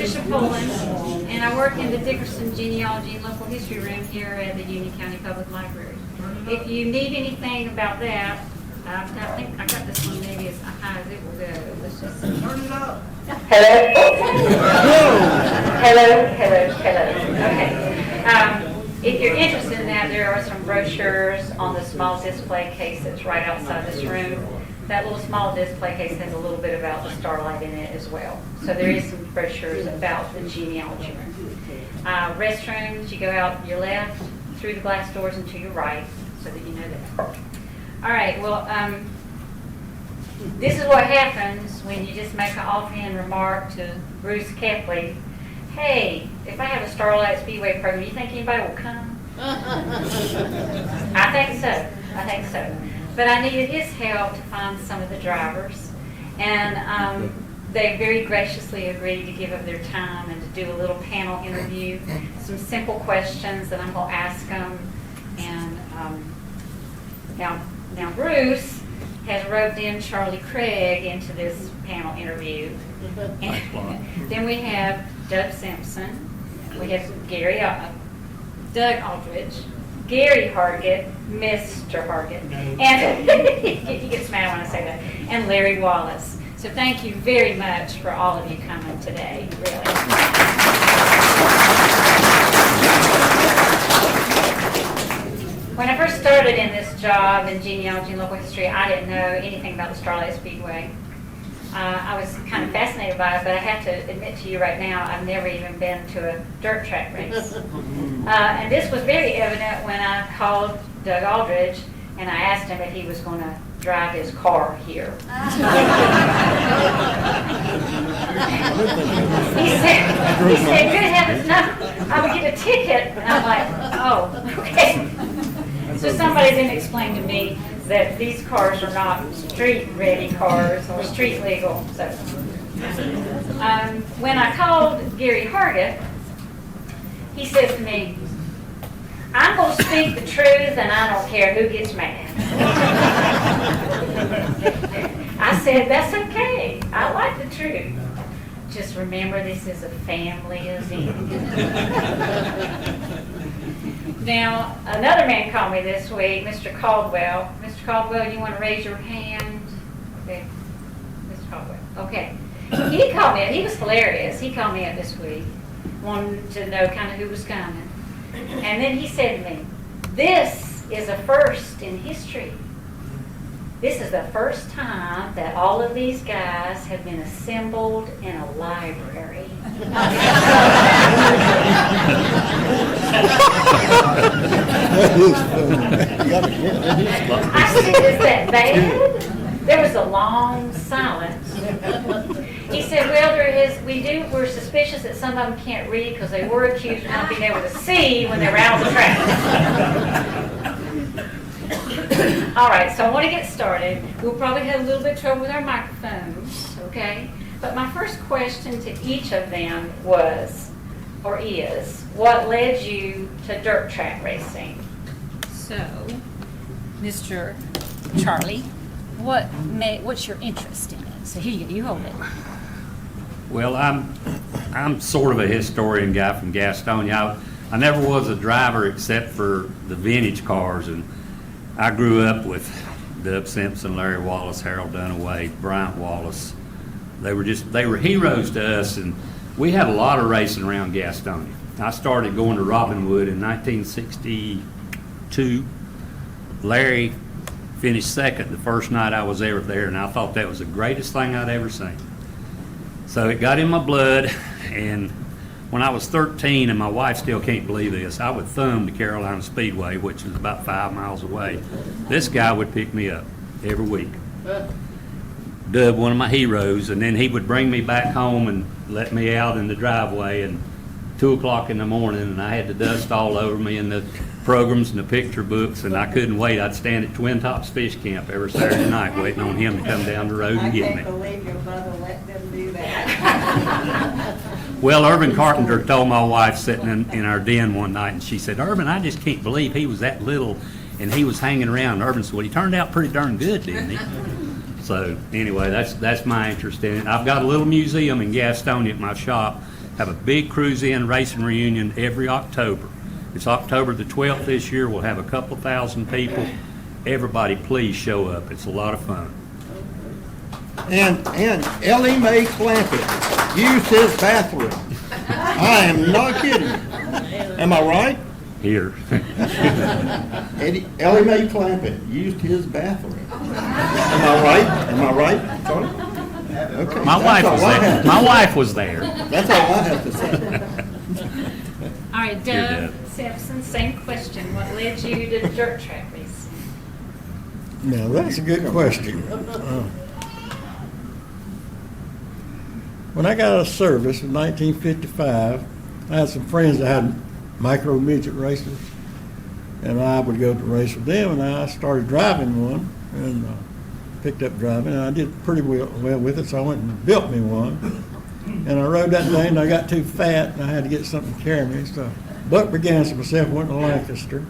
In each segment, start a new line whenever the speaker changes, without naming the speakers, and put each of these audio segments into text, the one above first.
Patricia Poland, and I work in the Dickerson Genealogy and Local History Room here at the Union County Public Library. If you need anything about that, I think I got this one maybe as high as it will go. Let's just turn it up. Hello. Hello. Okay. If you're interested in that, there are some brochures on the small display case that's right outside this room. That little small display case has a little bit about the Starlight in it as well. So there is some brochures about the genealogy room. Restrooms, you go out your left, through the glass doors and to your right, so that you know that. All right, well, this is what happens when you just make an offhand remark to Bruce Kepley. Hey, if I have a Starlight Speedway program, you think anybody will come? I think so. But I needed his help to find some of the drivers. And they very graciously agreed to give up their time and to do a little panel interview, some simple questions that I'm going to ask them. And now Bruce has roped in Charlie Craig into this panel interview. And then we have Doug Simpson, we have Doug Aldridge, Gary Hargett, Mr. Hargett, and he gets mad when I say that, and Larry Wallace. So thank you very much for all of you coming today, really. When I first started in this job in genealogy and local history, I didn't know anything about the Starlight Speedway. I was kind of fascinated by it, but I have to admit to you right now, I've never even been to a dirt track race. And this was very evident when I called Doug Aldridge and I asked him if he was going to drive his car here. He said, good heavens, no, I would get a ticket. And I'm like, oh, okay. So somebody then explained to me that these cars are not street-ready cars or street-legal. So, when I called Gary Hargett, he says to me, I'm going to speak the truth and I don't care who gets mad. I said, that's okay. I like the truth. Just remember, this is a family event. Now, another man called me this week, Mr. Caldwell. Mr. Caldwell, you want to raise your hand? Okay. Mr. Caldwell. Okay. He called me up. He was hilarious. He called me up this week, wanted to know kind of who was coming. And then he said to me, this is a first in history. This is the first time that all of these guys have been assembled in a library. I said, is that bad? There was a long silence. He said, well, we're suspicious that some of them can't read because they were accused of not being able to see when they were out on the track. All right, so I want to get started. We'll probably have a little bit of trouble with our microphones, okay? But my first question to each of them was, or is, what led you to dirt track racing?
So, Mr. Charlie, what's your interest in it? So here you hold it.
Well, I'm sort of a historian guy from Gastonia. I never was a driver except for the vintage cars, and I grew up with Doug Simpson, Larry Wallace, Harold Dunaway, Bryant Wallace. They were heroes to us, and we had a lot of racing around Gastonia. I started going to Robinwood in 1962. Larry finished second the first night I was ever there, and I thought that was the greatest thing I'd ever seen. So it got in my blood, and when I was 13, and my wife still can't believe this, I would thumb the Carolina Speedway, which is about 5 miles away. This guy would pick me up every week. Doug, one of my heroes, and then he would bring me back home and let me out in the driveway, and 2 o'clock in the morning, and I had the dust all over me and the programs and the picture books, and I couldn't wait. I'd stand at Twin Tops Fish Camp every Saturday night waiting on him to come down the road and get me.
I can't believe your mother let them do that.
Well, Irvin Carpenter told my wife sitting in our den one night, and she said, Irvin, I just can't believe he was that little and he was hanging around. Irvin said, well, he turned out pretty darn good, didn't he? So anyway, that's my interest in it. I've got a little museum in Gastonia at my shop have a big cruise-in racing reunion every October. It's October the 12th this year. We'll have a couple thousand people. Everybody, please show up. It's a lot of fun.
And Ellie Mae Clampett used his bathroom. I am not kidding. Am I right?
Here.
Ellie Mae Clampett used his bathroom. Am I right? Am I right? Sorry? Okay.
My wife was there. My wife was there.
That's all I have to say.
All right,
Here,
Doug
Deb.
Simpson, same question. What led you to dirt track racing?
Now, that's a good question. When I got out of service in 1955, I had some friends that had micro midget racers, and I would go to race with them, and I started driving one, and picked up driving, and I did pretty well with it, so I went and built me one. And I rode that thing, and I got too fat, and I had to get something to carry me, so Buck Berganza myself went to Lancaster,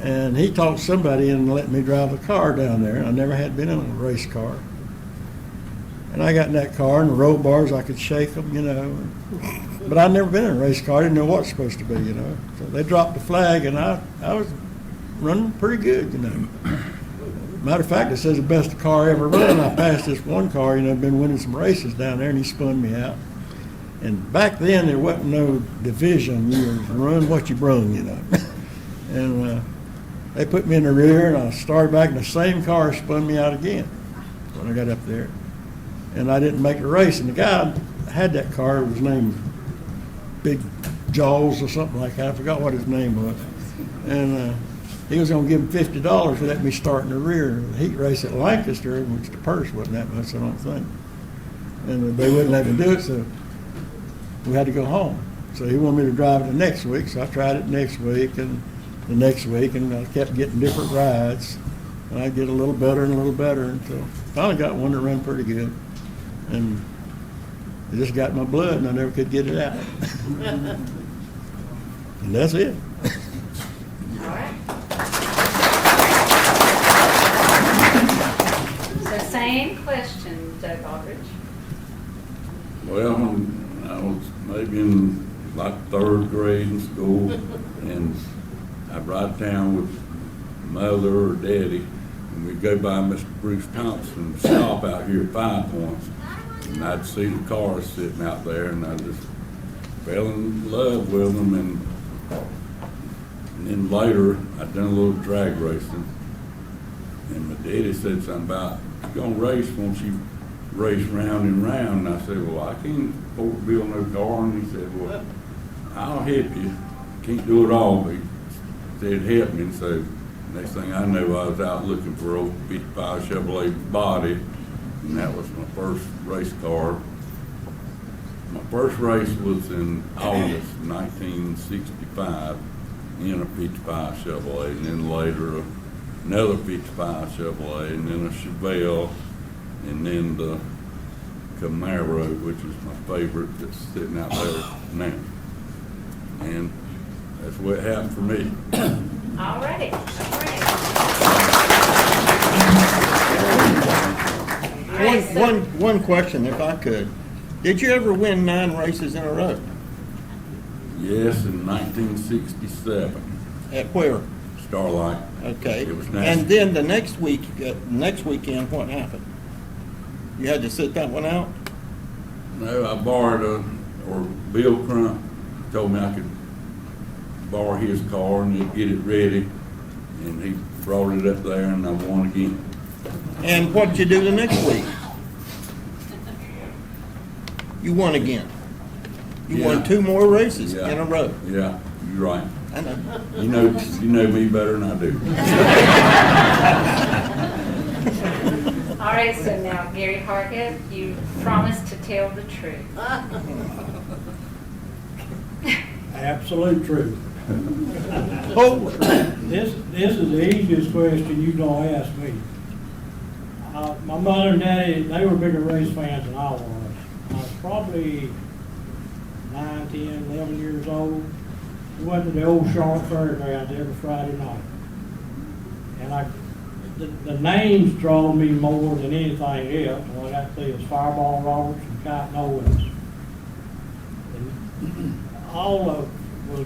and he talked somebody into letting me drive a car down there. I never had been in a race car. And I got in that car, and the roll bars, I could shake them, you know. But I'd never been in a race car. I didn't know what it's supposed to be, you know. So they dropped the flag, and I was running pretty good, you know. Matter of fact, it says the best car ever run. I passed this one car, you know, been winning some races down there, and he spun me out. And back then, there wasn't no division. You run what you brung, you know. And they put me in the rear, and I started back in the same car, spun me out again when I got up there. And I didn't make the race. And the guy had that car, was named Big Jaws or something like that. I forgot what his name was. And he was going to give him $50 for letting me start in the rear. The heat race at Lancaster, which the purse wasn't that much, I don't think. And they wouldn't let me do it, so we had to go home. So he wanted me to drive it the next week, so I tried it next week and the next week, and I kept getting different rides. And I'd get a little better and a little better until finally got one that ran pretty good. And it just got in my blood, and I never could get it out. And that's it.
All right. So same question, Doug Aldridge.
Well, when I was maybe in like third grade in school, and I'd ride down with mother or daddy, and we'd go by Mr. Bruce Thompson's shop out here at 5 Points, and I'd see the cars sitting out there, and I just fell in love with them. And then later, I'd done a little drag racing, and my daddy said something about, "You're gonna race, won't you race round and round?" And I said, "Well, I can't afford to build no car." And he said, "Well, I'll help you. Can't do it all, but he said help me." And so next thing I knew, I was out looking for old 55 Chevrolet body, and that was my first race car. My first race was in August 1965 in a 55 Chevrolet, and then later another 55 Chevrolet, and then a Chevelle, and then the Camaro, which is my favorite, that's sitting out there now. And that's what happened for me.
All righty.
One question, if I could. Did you ever win 9 races in a row?
Yes, in 1967,
At where?
Starlight.
Okay.
It was national.
And then the next weekend, what happened? You had to sit that one out?
No, I borrowed or Bill Crump told me I could borrow his car and he'd get it ready, and he brought it up there, and I won again.
And what did you do the next week? You won again. You won
Yeah.
2 more races
Yeah.
in a row.
Yeah, you're right.
I know.
You know me better than I do.
All right, so now Gary Hargett, you promised to tell the truth.
Absolute truth.
Oh,
This is the easiest question you gonna ask me. My mother and daddy, they were bigger race fans than I was. I was probably 9, 10, 11 years old. We went to the old Charlotte Fairgrounds every Friday night. And the names draw me more than anything else. All I got to say is Fireball Roberts and Cotton Owens.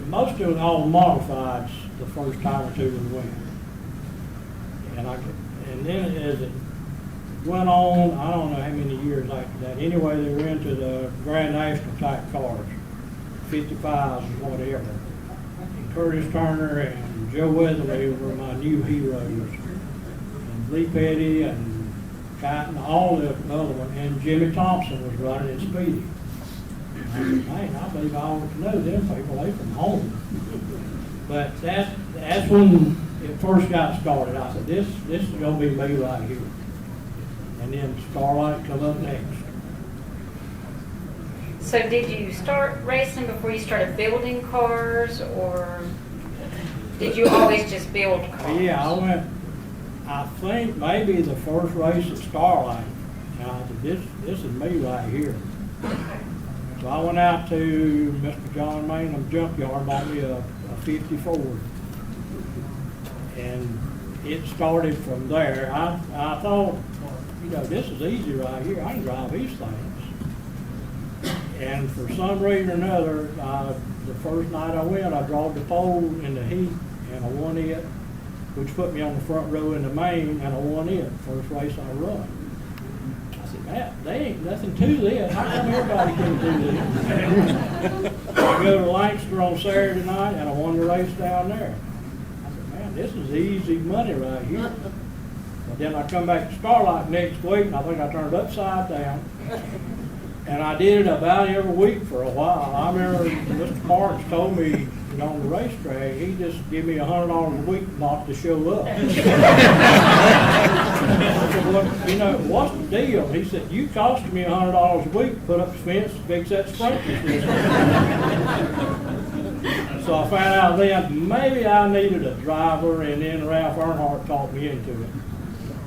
most of it all modifieds the first time or two we went. And then as it went on, I don't know how many years after that, anyway, they were into the Grand National type cars, 55s and whatever. And Curtis Turner and Joe Weatherly were my new heroes. And Lee Petty and Cotton, all the other ones, and Jimmy Thompson was running at Speedy. And I said, man, I believe I ought to know them people, they from home. But that's when it first got started. I said, this is gonna be me right here. And then Starlight come up next.
So did you start racing before you started building cars, or did you always just build cars?
Yeah, I think maybe the first race at Starlight. And I said, this is me right here. So I went out to Mr. John Maynham's junkyard, bought me a 54. And it started from there. I thought, this is easy right here. I can drive these things. And for some reason or another, the first night I went, I drove the pole in the heat, and I won it, which put me on the front row in the main, and I won it, first race I run. I said, man, they ain't nothing to this. How come everybody can do this? I go to Lancaster on Saturday night, and I won the race down there. I said, man, this is easy money right here. But then I come back to Starlight next week, and I think I turned upside down. And I did it about every week for a while. I remember Mr. Parks told me, on the racetrack, he just give me $100 a week not to show up. I said, well, what's the deal? He said, you cost me $100 a week to put up the fence, fix that sprinkler system. So I found out then maybe I needed a driver, and then Ralph Earnhardt talked me into it.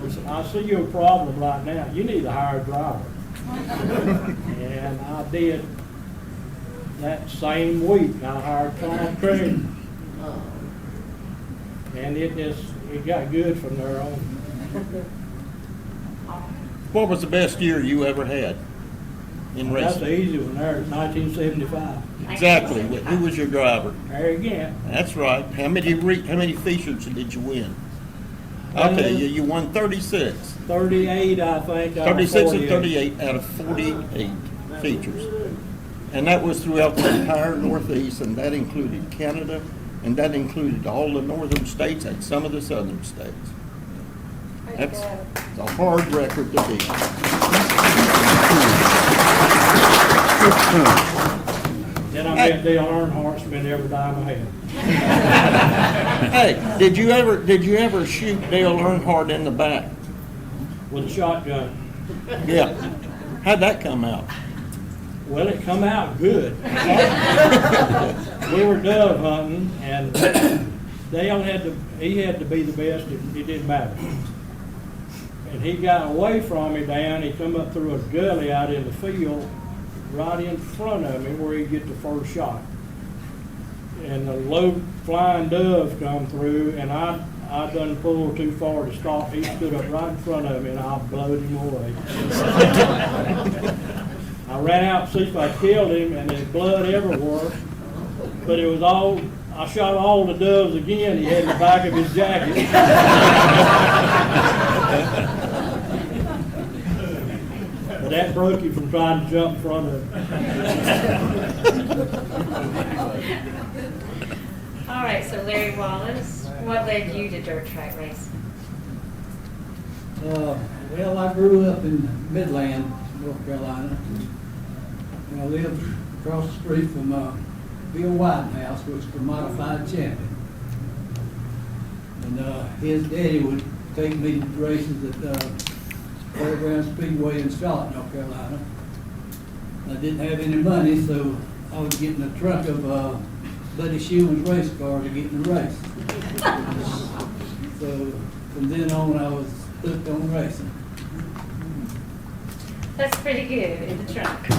He said, I see your problem right now. You need to hire a driver. And I did that same week. I hired Tom Craig. And it got good from there on.
What was the best year you ever had in
That's
racing?
the easy one there, 1975.
Exactly. Who was your driver?
There again.
That's right. How many features did you win? Okay, you won 36.
38, I think.
36 and 38 out of 48 features. And that was throughout the entire Northeast, and that included Canada, and that included all the northern states and some of the southern states. That's a hard record to beat.
Then I met Dale Earnhardt, spent every dime I had.
Hey, did you ever shoot Dale Earnhardt in the back?
With a shotgun.
Yeah. How'd that come out?
Well, it come out good. We were dove hunting, and Dale he had to be the best. It didn't matter. And he got away from me down. He come up through a gully out in the field, right in front of me, where he'd get the first shot. And the low flying dove come through, and I done pulled too far to stop. He stood up right in front of me, and I blowed him away. I ran out to see if I killed him, and there's blood everywhere. But it was all, I shot all the doves again he had in the back of his jacket. But that broke him from trying to jump in front of him.
All right, so Larry Wallace, what led you to dirt track racing?
Well, I grew up in Midland, North Carolina. And I lived across the street from Bill Whitehouse, which was the modified champion. And his daddy would take me to races at Starlight Speedway in Starlight, North Carolina. I didn't have any money, so I was getting the trunk of Buddy Shulman's race car to get in the race. So from then on, I was hooked on racing.
That's pretty good in the trunk.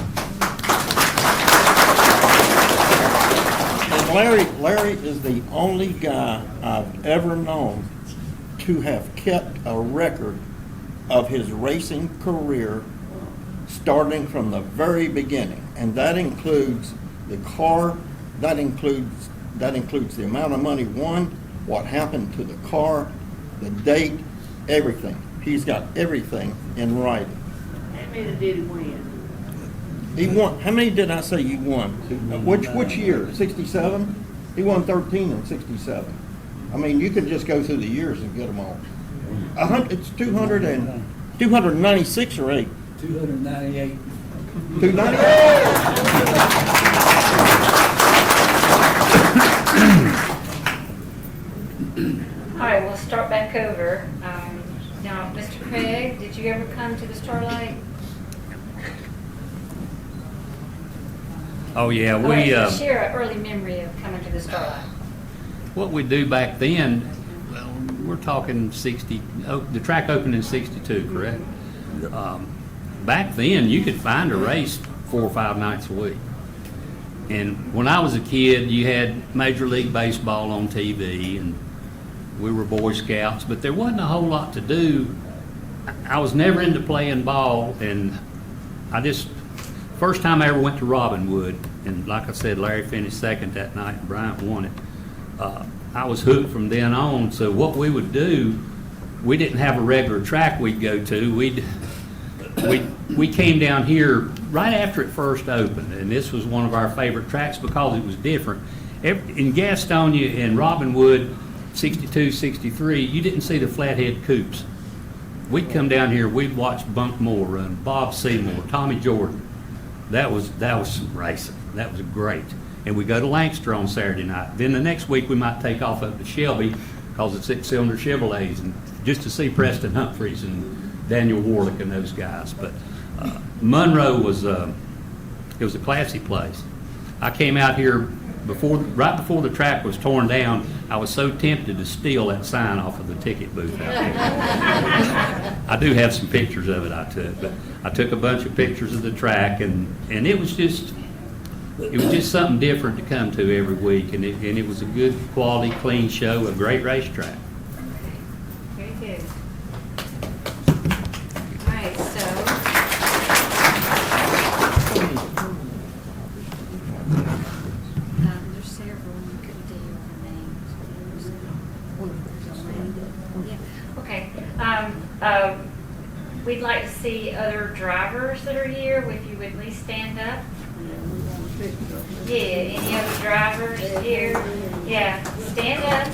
And Larry is the only guy I've ever known to have kept a record of his racing career starting from the very beginning. And that includes the car, that includes the amount of money won, what happened to the car, the date, everything. He's got everything in writing.
How many did he win?
He won, how many did I say you won? Which year? 67? He won 13 in 67. I mean, you can just go through the years and get them all. It's 296 or 8?
298.
298?
All right, we'll start back over. Now, Mr. Craig, did you ever come to the Starlight?
Oh, yeah,
Share an early memory of coming to the Starlight.
what we do back then, well, we're talking 60, the track opened in 62, correct? Back then, you could find a race 4 or 5 nights a week. And when I was a kid, you had Major League Baseball on TV, and we were Boy Scouts, but there wasn't a whole lot to do. I was never into playing ball, and first time I ever went to Robinwood, and like I said, Larry finished second that night, and Bryant won it. I was hooked from then on, so what we would do, we didn't have a regular track we'd go to. We came down here right after it first opened, and this was one of our favorite tracks because it was different. In Gastonia and Robinwood, 62, 63, you didn't see the flathead coops. We'd come down here, we'd watch Bunk Moore run, Bob Seymour, Tommy Jordan. That was some racing. That was great. And we go to Lancaster on Saturday night. Then the next week we might take off up to Shelby because it's 6-cylinder Chevrolets, and just to see Preston Humphreys and Daniel Warlick and those guys. But Monroe was it was a classy place. I came out here right before the track was torn down. I was so tempted to steal that sign off of the ticket booth out there. I do have some pictures of it I took, but I took a bunch of pictures of the track, and it was just something different to come to every week, and it was a good quality, clean show, a great racetrack.
Very good. All right, so. There's several, you could do the names. Yeah, okay. We'd like to see other drivers that are here, if you would at least stand up. Yeah, any other drivers here? Yeah, stand up.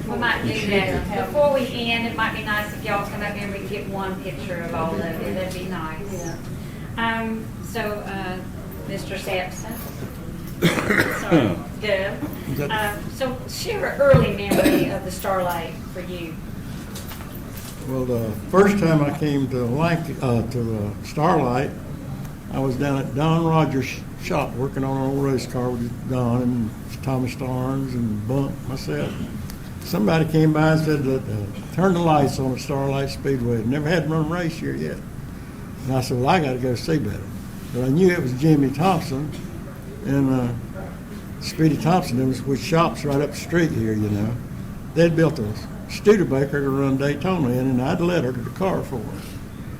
We might do that. Before we end, it might be nice if y'all come up here and we can get one picture of all of you. That'd be nice. Mr. Sampson. Sorry, Deb. So share an early memory of the Starlight for you.
Well, the first time I came to the Starlight, I was down at Don Rogers' shop working on an old race car with Don and Tommy Starnes and Bunk, myself. Somebody came by and said that turn the lights on at Starlight Speedway. Never had run a race here yet. And I said, well, I got to go see better. But I knew it was Jimmy Thompson and Speedy Thompson, which shops right up the street here, you know. They'd built a Studebaker to run Daytona in, and I'd let her to the car for her.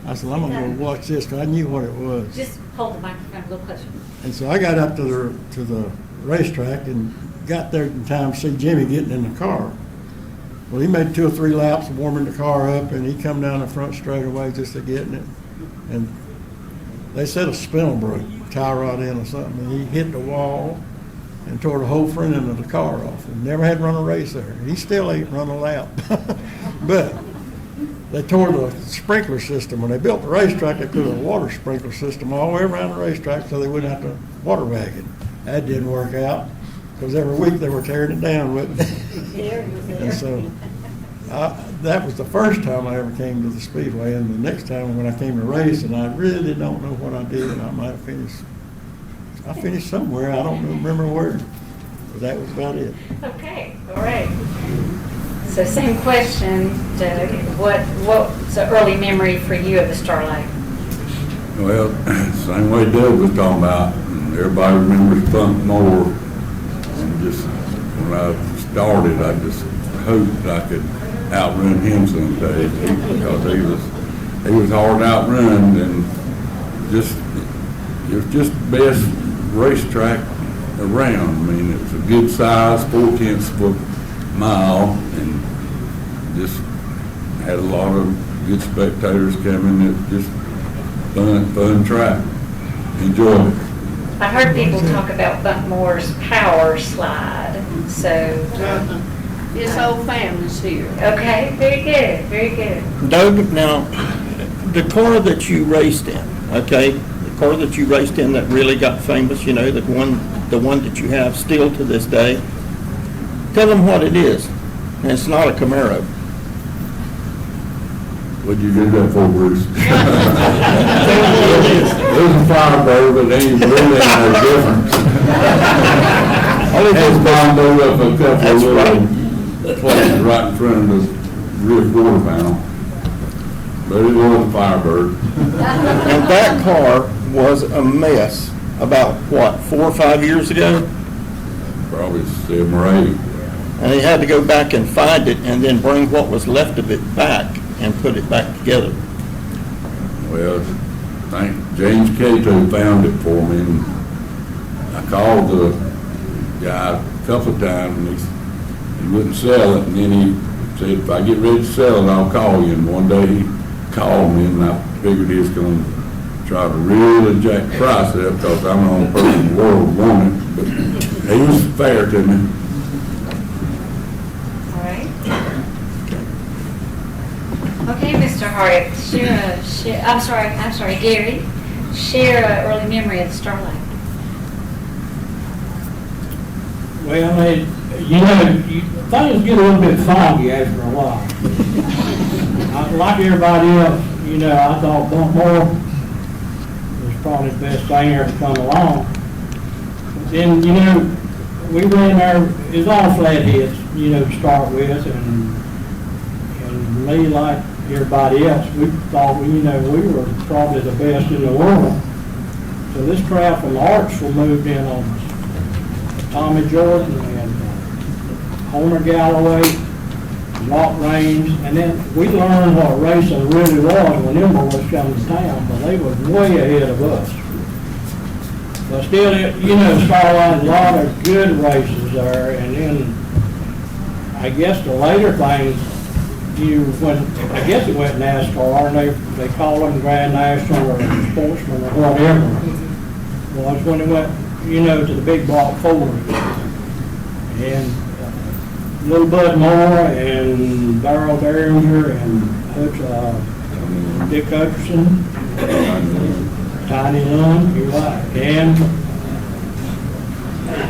I said, I'm going to go watch this, because I knew what it was.
Just hold the microphone a little closer.
And so I got up to the racetrack and got there in time to see Jimmy getting in the car. Well, he made 2 or 3 laps warming the car up, and he come down the front straightaway just to get in it. And they said a spindle broke, tie rod in or something, and he hit the wall and tore the whole front end of the car off. And never had run a race there. He still ain't run a lap. But they tore the sprinkler system. When they built the racetrack, they put a water sprinkler system all the way around the racetrack so they wouldn't have to water bag it. That didn't work out because every week they were tearing it down with it. And so that was the first time I ever came to the Speedway. And the next time when I came to race, and I really don't know what I did, I might have finished. I finished somewhere. I don't remember where. But that was about it.
Okay, all right. So same question, Doug. What's an early memory for you of the Starlight?
Well, same way Doug was talking about, and everybody remembers Bunk Moore. And just when I started, I just hoped I could outrun him someday, because he was hard outrun, and just, it was just the best racetrack around. I mean, it was a good size, 4/10 of a mile, and just had a lot of good spectators coming. It was just fun track. Enjoyed it.
I heard people talk about Buck Moore's power slide, so,
His whole family's here.
okay, very good, very good.
Doug, now, the car that you raced in, okay, the car that you raced in that really got famous, you know, the one that you have still to this day, tell them what it is. And it's not a Camaro.
What'd you do that for, Bruce? It was a Firebird, but it ain't really no difference. It's bombed up a couple
That's
of
right.
little places right in front of the rear quarter panel. But it was a Firebird.
And that car was a mess about, what, 4 or 5 years ago?
Probably 7 or 8.
And he had to go back and find it and then bring what was left of it back and put it back together.
Well, I think James Cato found it for me, and I called the guy a couple of times, and he wouldn't sell it, and then he said, if I get ready to sell it, I'll call you. And one day he called me, and I figured he was going to try to really jack the price up, because I'm the only person in the world who wanted it, but he was fair to me.
All right. Okay, Mr. Hart, I'm sorry, Gary, share an early memory of the Starlight.
Well, things get a little bit foggy after a while. Like everybody else, I thought Buck Moore was probably the best thing ever to come along. But then, we ran there, it was all flatheads, to start with, and me, like everybody else, we thought, we were probably the best in the world. So this crowd from Artsville moved in on us. Tommy Jordan and Homer Galloway, Rock Raines, and then we learned what racing really was when them boys come to town, but they was way ahead of us. But still, Starlight, a lot of good races there, and then I guess the later things, I guess it went NASCAR, and they call them Grand National or Sportsman or whatever. Well, that's when it went, to the big block Ford. And Little Bud Moore and Darrell Derringer and Dick Hutcherson, Tiny Lund, you're right. And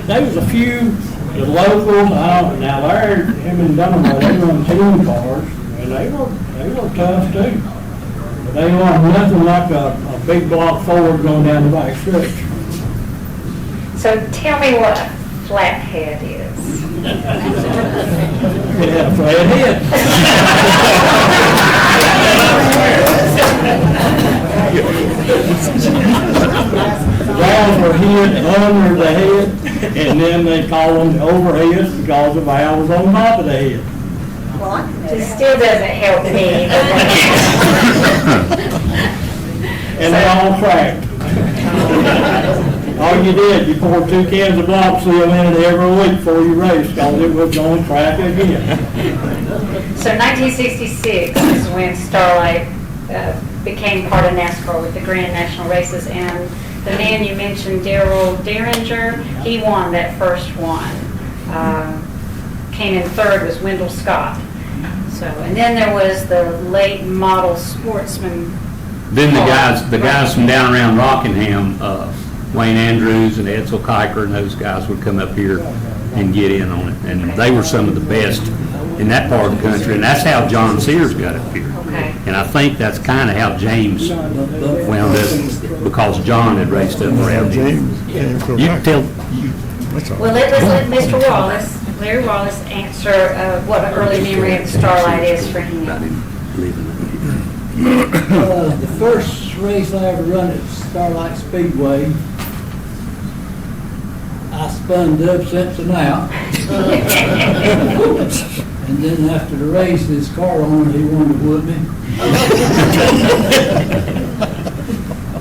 there was a few, the locals, now Larry, him and Dunham, they run team cars, and they were tough too. But they weren't nothing like a big block Ford going down the back stretch.
So tell me what a flathead is.
It had a flat head. The valves were hid under the head, and then they call them the overheads because the valve was on top of the head.
It still doesn't help me.
And they all cracked. All you did, you poured 2 cans of block seal in it every week before you raced, because it was going to crack again.
So 1966 is when Starlight became part of NASCAR with the Grand National races, and the man you mentioned, Darrell Derringer, he won that first one. Came in third was Wendell Scott. So, and then there was the late model sportsman.
Then the guys from down around Rockingham, Wayne Andrews and Edsel Kiker and those guys would come up here and get in on it. And they were some of the best in that part of the country, and that's how John Sears got up here.
Okay.
And I think that's kind of how James wound up, because John had raced up around here. You can tell,
Well, let's let Mr. Wallace, Larry Wallace, answer what an early memory of Starlight is for him.
The first race I ever run at Starlight Speedway, I spun Dub Simpson out. And And then after the race, his car owner, he wanted to whoop me.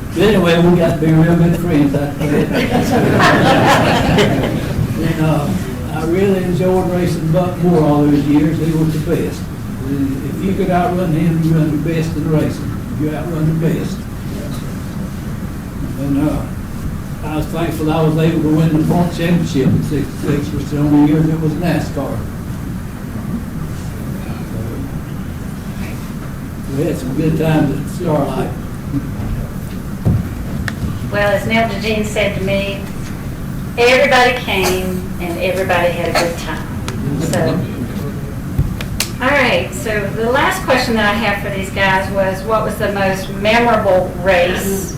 But anyway, we got to be real good friends after that. And, I really enjoyed racing Buck Moore all those years. He was the best. If you could outrun him, you run the best in racing. You outrun the best. And I was thankful I was able to win the point championship in '66, which was the only year that was NASCAR. We had some good times at Starlight.
Well, as Neil DeJean said to me, everybody came and everybody had a good time. So, all right, so the last question that I have for these guys was, what was the most memorable race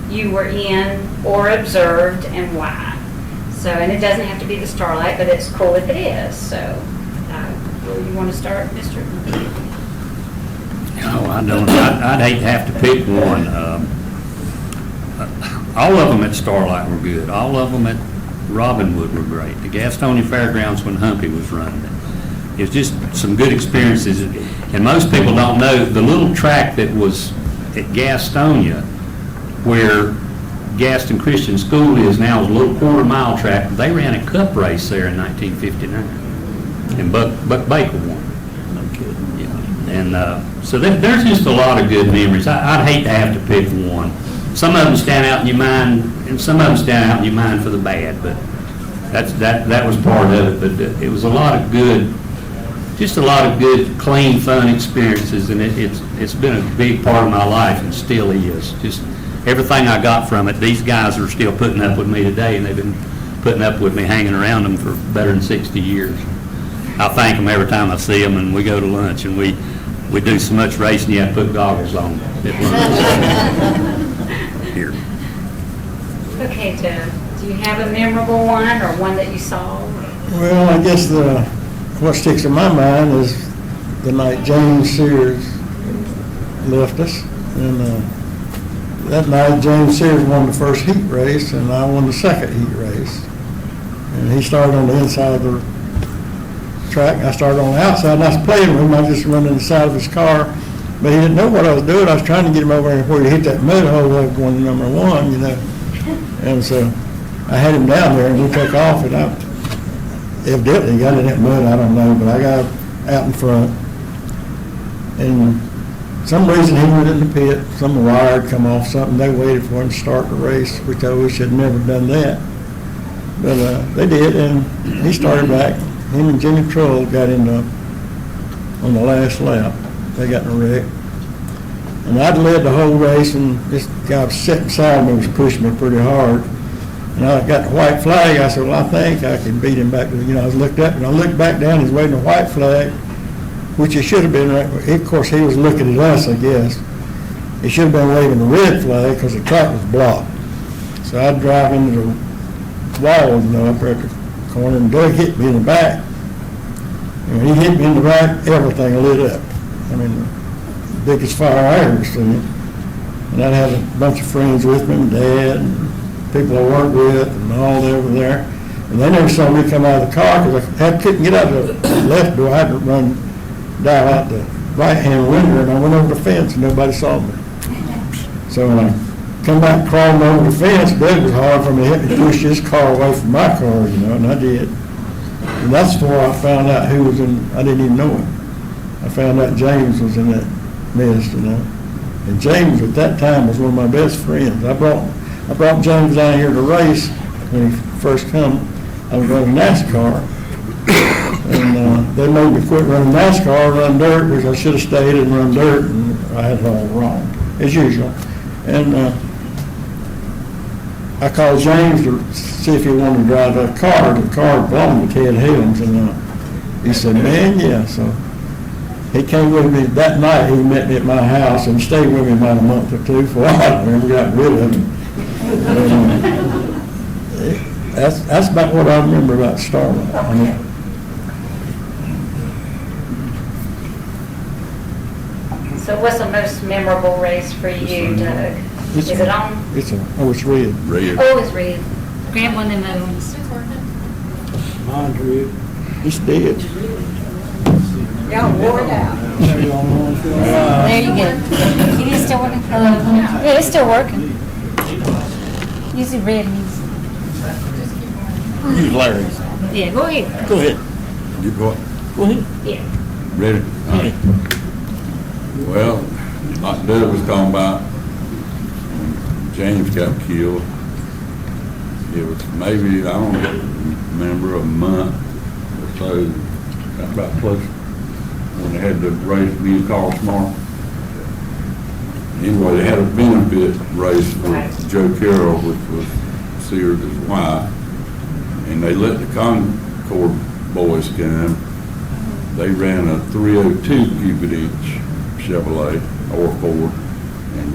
you were in or observed and why? So, and it doesn't have to be the Starlight, but it's cool if it is. So, you want to start, Mr.?
No, I don't. I'd hate to have to pick one. All of them at Starlight were good. All of them at Robinwood were great. The Gastonia Fairgrounds when Humpy was running it. It was just some good experiences. And most people don't know the little track that was at Gastonia where Gaston Christian School is now, is a little quarter-mile track. They ran a cup race there in 1959, and Buck Baker won. And so there's just a lot of good memories. I'd hate to have to pick one. Some of them stand out in your mind, and some of them stand out in your mind for the bad. But that was part of it. But it was a lot of good, just a lot of good, clean, fun experiences, and it's been a big part of my life, and still is. Just everything I got from it. These guys are still putting up with me today, and they've been putting up with me, hanging around them for better than 60 years. I thank them every time I see them, and we go to lunch, and we do so much racing you have to put goggles on at lunch. Here.
Okay, Joe, do you have a memorable one or one that you saw?
Well, I guess what sticks in my mind is the night James Sears left us. And that night, James Sears won the first heat race, and I won the second heat race. And he started on the inside of the track, and I started on the outside, and I was playing with him. I was just running the side of his car. But he didn't know what I was doing. I was trying to get him over there where he hit that mud hole of going to number one, you know. And so I had him down there, and we took off, and I evidently got in that mud, I don't know, but I got out in front. And some reason he went in the pit, some wire had come off something. They waited for him to start the race, which I wish I'd never done that. But they did, and he started back. Him and Jimmy Troll got in on the last lap. They got in a wreck. And I'd led the whole race, and this guy was sitting beside me, was pushing me pretty hard. And I got the white flag. I said, well, I think I can beat him back to, I looked up, and I looked back down, he's waving the white flag, which he should have been, of course, he was looking at us, I guess. He should have been waving the red flag because the track was blocked. So I'd drive into the wall, up there at the corner, and Doug hit me in the back. And when he hit me in the back, everything lit up. I mean, the biggest fire I ever seen. And I had a bunch of friends with me, and Dad, and people I worked with, and all over there. And they never saw me come out of the car because I couldn't get out of the left door. I had to dive out the right-hand window, and I went over the fence, and nobody saw me. So when I come back crawling over the fence, Doug was hard for me to hit me, push his car away from my car, and I did. And that's before I found out who was in, I didn't even know him. I found out James was in that mess, And James at that time was one of my best friends. I brought James down here to race when he first come. I was running NASCAR. And they made me quit running NASCAR and run dirt, which I should have stayed and run dirt, and I had it all wrong, as usual. And I called James to see if he wanted to drive that car. The car belonged to Ted Helms, and he said, man, yeah. So he came with me that night. He met me at my house and stayed with me about a month or two before I got rid of him. That's about what I remember about Starlight.
So what's the most memorable race for you, Doug? Is it on?
It's red.
Red.
Oh, it's red.
Grab one of them other ones.
Mine's red.
It's dead.
There you go. It is still working? Yeah, it's still working. Use the red music.
Use Larry's.
Yeah, go ahead.
Go ahead.
You go,
Go ahead.
Yeah.
ready? All right. Well, like Doug was talking about, when James got killed. It was maybe, I don't remember, a month or so, about close, when they had the race, me and Carl Smart. Anyway, they had a benefit race for Joe Carroll, which was Sears' wife, and they let the Concord boys come. They ran a 302 cubic inch Chevrolet or Ford, and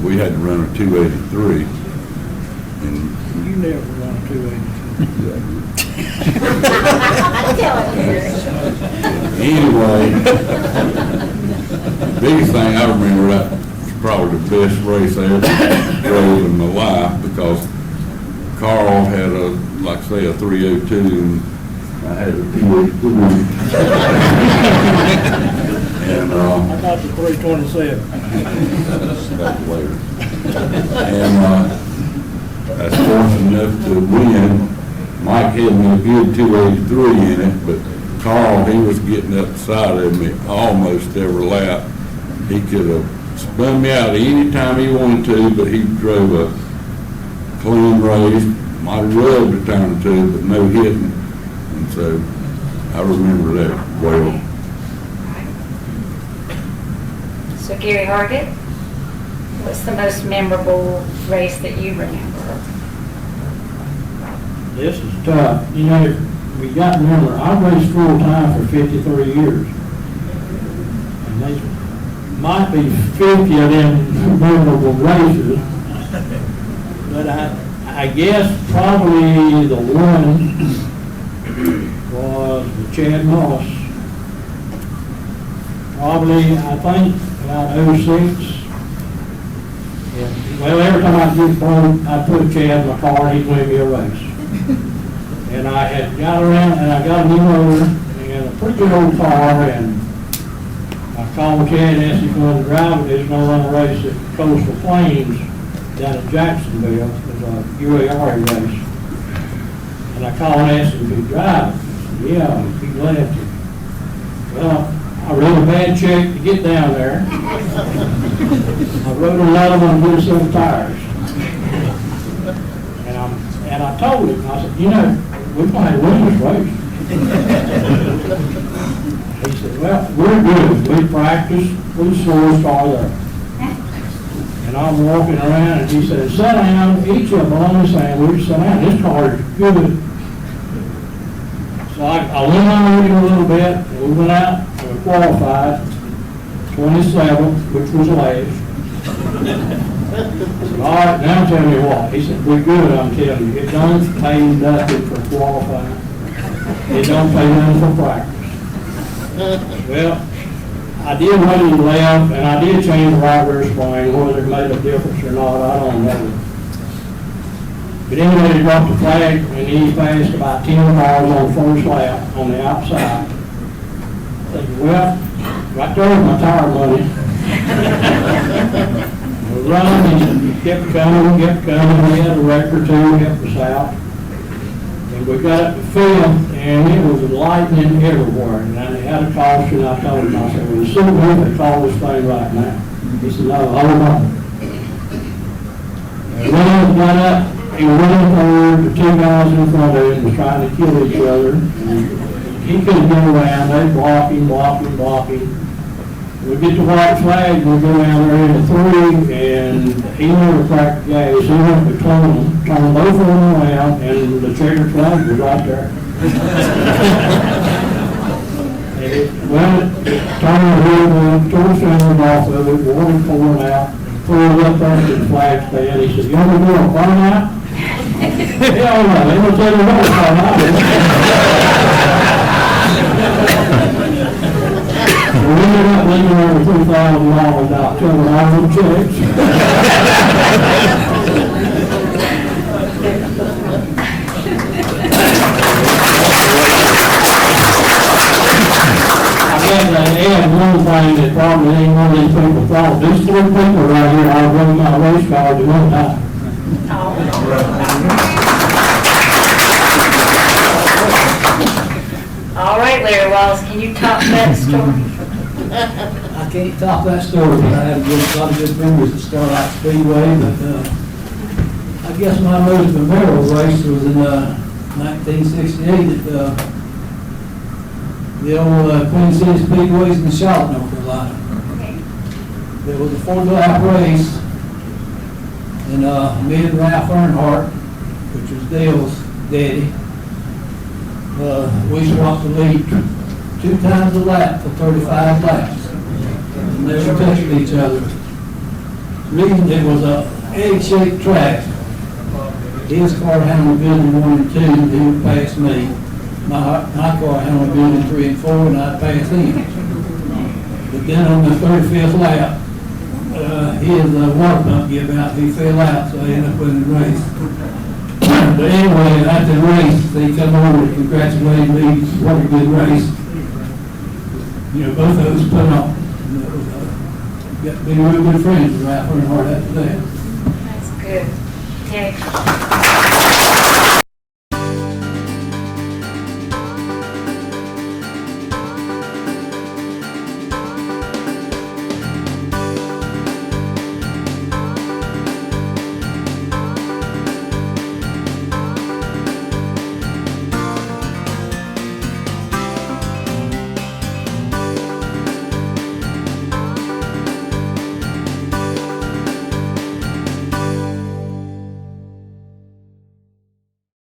we had to run a 283. And
You never run 280.
anyway, the biggest thing I remember, that was probably the best race I ever drove in my life, because Carl had like I say, a 302, and I had a 282. And,
I got the 327.
that's later. And, I was fortunate enough to win. Mike had me a good 283 in it, but Carl, he was getting up the side of me almost every lap. He could have spun me out any time he wanted to, but he drove a clean race. Might have rubbed a time or two, but no hitting. And so I remember that well.
So Gary Hargett, what's the most memorable race that you remember?
This is tough. You know, we got to remember, I raced full time for 53 years. And they might be 50 of them memorable races. But I guess probably the one was the Chad Moss. Probably, I think, about 06. Yeah. Well, every time I get home, I put Chad in my car and he'd win me a race. And I had got around and I got a new motor and a pretty good old car, and I called Chad and asked if he wanted to drive it. He was going to run a race at Coastal Plains down in Jacksonville. It was a UAR race. And I called and asked him if he'd drive it. He said, yeah, he'd be glad to. Well, I wrote a bad check to get down there. I wrote another one to get us some tires. And I told him, I said, you know, we might win this race. He said, well, we're good. We practice, we slow car there. And I'm walking around and he said, sit down, eat your bologna sandwich, sit down, this car is good. So I went on with him a little bit, and we went out and we qualified, 27th, which was last. I said, all right, now tell me what. He said, we're good, I'm telling you. It don't pay nothing for qualifying. It don't pay nothing for practice. Well, I did when he left, and I did change the right rear spring. Whether it made a difference or not, I don't know. But anyway, he dropped the flag, and he passed about 10 cars on the first lap on the outside. I said, well, right there with my tire money. We run, and he kept coming. We had a wreck or two, helped us out. And we got up to fifth, and it was lightning everywhere. And I had a caution. I told him, I said, well, it's so good they call this thing right now. He said, no, hold on. And when I got up, he was running forward, the two guys in front of him was trying to kill each other. And he couldn't get around. They block him. We get the white flag, we go down there into 3, and he never cracked the gas. He went between them, turned both of them around, and the checkered flag was right there. And it turned the wheel, tore the fingers off of it, water pouring out, pulled up there to the flag stand. He said, you ever do a burn out? Yeah, all right, they will tell you what it's burn out. We ended up leaving over $3,000 out, covering all the checks. I have to add one thing that probably ain't one of these people thought. These three people right here, I run my race car at one time.
All right, Larry Wallace, can you top that story?
I can't top that story, but I have a lot of good memories at Starlight Speedway, but, I guess my most memorable race was in, 1968 at, the old Queen City Speedways in Charlotte, North Carolina.
Okay.
There was a 4-lap race, and me and Ralph Earnhardt, which was Dale's daddy, we swapped the lead 2 times a lap for 35 laps. And never touched each other. Reason it was a egg-shaped track. His car handled building 1 and 2, he would pass me. My car handled building 3 and 4, and I'd pass him. But then on the 35th lap, his water pump gave out, he fell out, so I ended up winning the race. But anyway, after the race, they come over and congratulated me, what a good race. You know, both of us put on. Got to be real good friends with Ralph Earnhardt after that.
That's good. Okay.